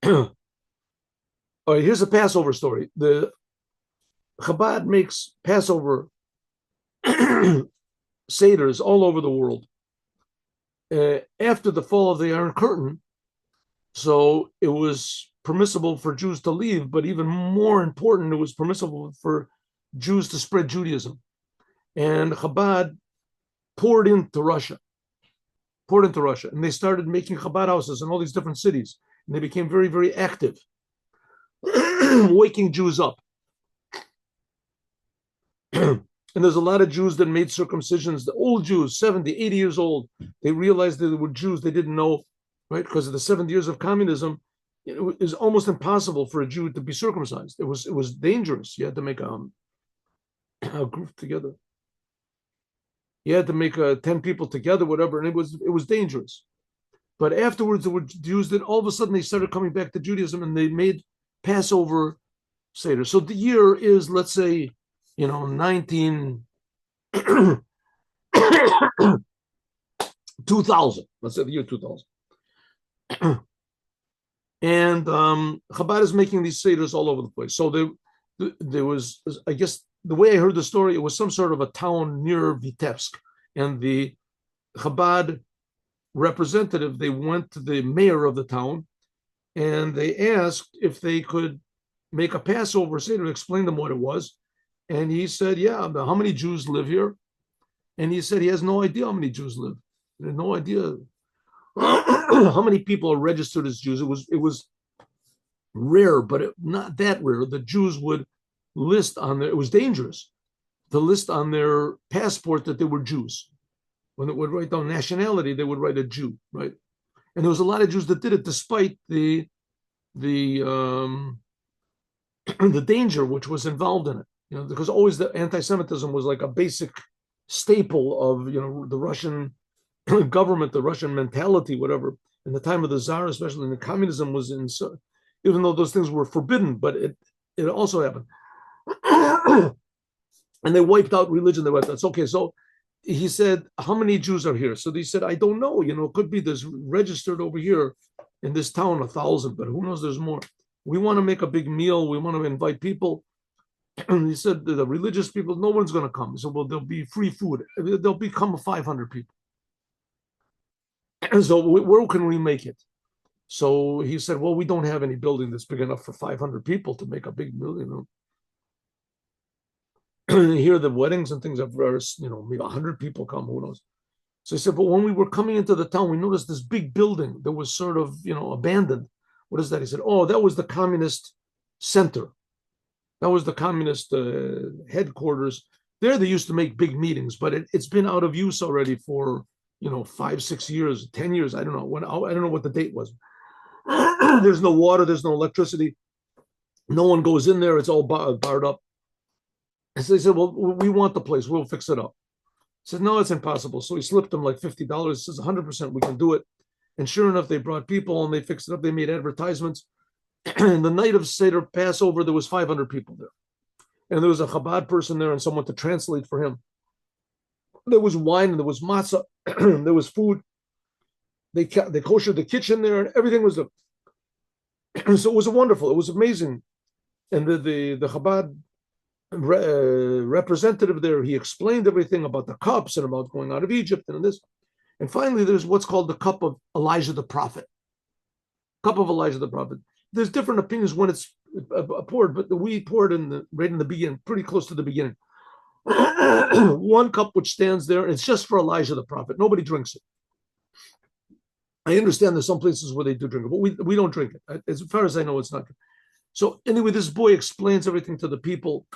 All right, here's a Passover story. The Chabad makes Passover seders all over the world. After the fall of the Iron Curtain, so it was permissible for Jews to leave, but even more important, it was permissible for Jews to spread Judaism. And Chabad poured into Russia, and they started making Chabad houses in all these different cities, and they became very, very active, waking Jews up. And there's a lot of Jews that made circumcisions. The old Jews, 70, 80 years old, they realized that they were Jews. They didn't know, right? Because of the 70 years of communism, it was almost impossible for a Jew to be circumcised. It was dangerous. You had to make a group together. You had to make 10 people together, whatever, and it was dangerous. But afterwards, there were Jews that all of a sudden they started coming back to Judaism, and they made Passover Seder. So the year is, let's say, 2000. Let's say the year 2000. And Chabad is making these seders all over the place. So there was, I guess, the way I heard the story, it was some sort of a town near Vitebsk, and the Chabad representative, they went to the mayor of the town, and they asked if they could make a Passover Seder, explain them what it was. And he said, yeah, how many Jews live here? And he said he has no idea how many Jews live. He had no idea how many people are registered as Jews. It was rare, but not that rare. The Jews would list on it was dangerous to list on their passport that they were Jews. When it would write down nationality, they would write a Jew, right? And there was a lot of Jews that did it despite the the danger which was involved in it. Because always the anti-Semitism was like a basic staple of the Russian government, the Russian mentality, whatever. In the time of the Tsar, especially in the communism, was in, even though those things were forbidden, but it also happened. And they wiped out religion. They wiped out. Okay, so he said, how many Jews are here? So they said, I don't know. It could be there's registered over here in this town 1,000, but who knows? There's more. We want to make a big meal. We want to invite people. And he said, the religious people, no one's going to come. So, well, there'll be free food. There'll become 500 people. And so where can we make it? So he said, well, we don't have any building that's big enough for 500 people to make a big meal, Here the weddings and things have, maybe 100 people come, who knows? So he said, but when we were coming into the town, we noticed this big building that was sort of, abandoned. What is that? He said, oh, that was the communist center. That was the communist headquarters. There they used to make big meetings, but it's been out of use already for 5, 6 years, 10 years. I don't know I don't know what the date was. There's no water, there's no electricity. No one goes in there. It's all barred up. And so they said, well, we want the place. We'll fix it up. He said, no, it's impossible. So he slipped them like $50. He says, 100% we can do it. And sure enough, they brought people and they fixed it up. They made advertisements. And the night of Seder Passover, there was 500 people there. And there was a Chabad person there and someone to translate for him. There was wine and there was matzah. There was food. They koshered the kitchen there and everything was there. So it was wonderful. It was amazing. And the Chabad representative there, he explained everything about the cups and about going out of Egypt and this. And finally, there's what's called the cup of Elijah the prophet. Cup of Elijah the prophet. There's different opinions when it's poured, but we poured right in the beginning, pretty close to the beginning. One cup which stands there, it's just for Elijah the prophet. Nobody drinks it. I understand there's some places where they do drink it, but we don't drink it. As far as I know, it's not. So anyway, this boy explains everything to the people,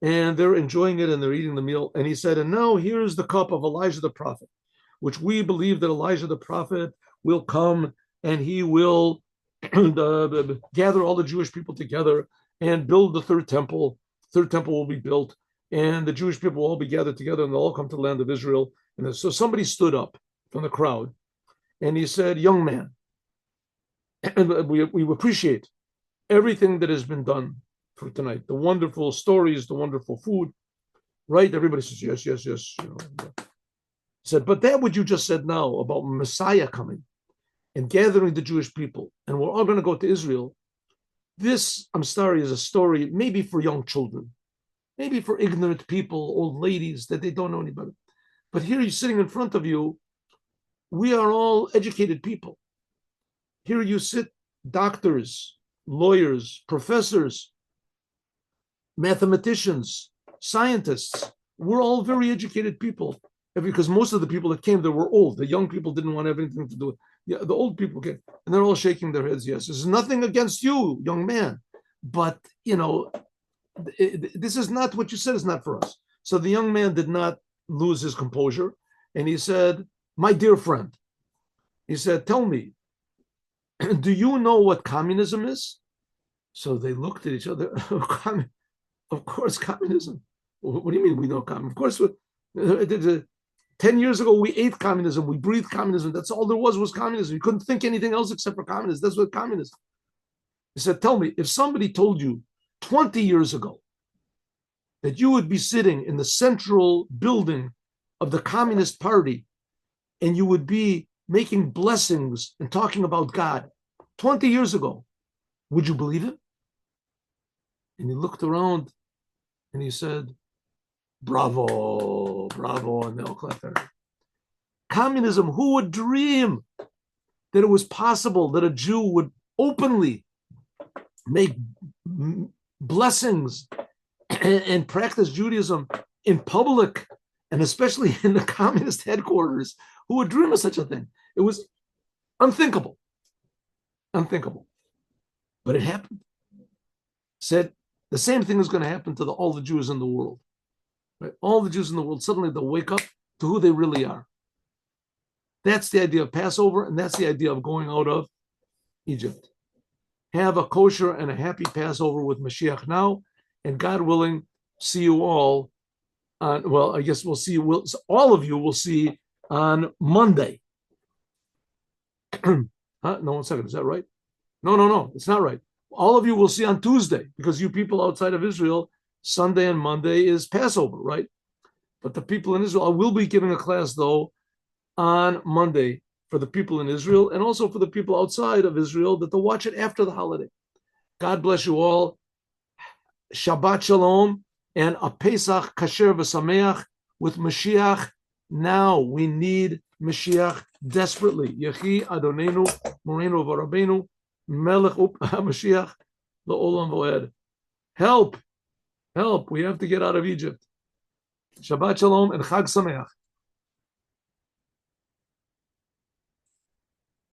and they're enjoying it and they're eating the meal. And he said, and now here's the cup of Elijah the prophet, which we believe that Elijah the prophet will come and he will gather all the Jewish people together and build the third temple. Third temple will be built, and the Jewish people will all be gathered together, and they'll all come to the land of Israel. And so somebody stood up from the crowd, and he said, young man, and we appreciate everything that has been done for tonight, the wonderful stories, the wonderful food, right? Everybody says, yes, yes, yes. He said, but that what you just said now about Messiah coming, and gathering the Jewish people, and we're all going to go to Israel. This, I'm sorry, is a story maybe for young children, maybe for ignorant people, old ladies that they don't know anybody. But here you're sitting in front of you, we are all educated people. Here you sit, doctors, lawyers, professors, mathematicians, scientists. We're all very educated people because most of the people that came there were old. The young people didn't want to have anything to do with it. The old people came, and they're all shaking their heads. Yes, there's nothing against you, young man, but this is not what you said is not for us. So the young man did not lose his composure, and he said, "My dear friend," he said, "tell me, do you know what communism is?" So they looked at each other. Of course, communism. What do you mean we know communism? Of course, 10 years ago, we ate communism. We breathed communism. That's all there was communism. You couldn't think anything else except for communism. That's what communism. He said, tell me, if somebody told you 20 years ago that you would be sitting in the central building of the Communist Party and you would be making blessings and talking about God 20 years ago, would you believe it? And he looked around and he said, bravo, bravo, and they all clapped their hands. Communism, who would dream that it was possible that a Jew would openly make blessings and practice Judaism in public, and especially in the communist headquarters? Who would dream of such a thing? It was unthinkable. Unthinkable. But it happened. Said the same thing is going to happen to all the Jews in the world. Right? All the Jews in the world, suddenly they'll wake up to who they really are. That's the idea of Passover, and that's the idea of going out of Egypt. Have a kosher and a happy Passover with Moshiach now, and God willing, see you all on, well, I guess we'll see, all of you will see on Monday. No, 1 second, is that right? No, it's not right. All of you will see on Tuesday, because you people outside of Israel, Sunday and Monday is Passover, right? But the people in Israel, I will be giving a class, though, on Monday for the people in Israel and also for the people outside of Israel that they'll watch it after the holiday. God bless you all. Shabbat Shalom and a Pesach Kasher v'Sameach with Mashiach. Now we need Mashiach desperately. Yechi Adonenu Morenu v'Rabbeinu Melech Mashiach L'Olam Voed. Help! We have to get out of Egypt. Shabbat Shalom and Chag Sameach.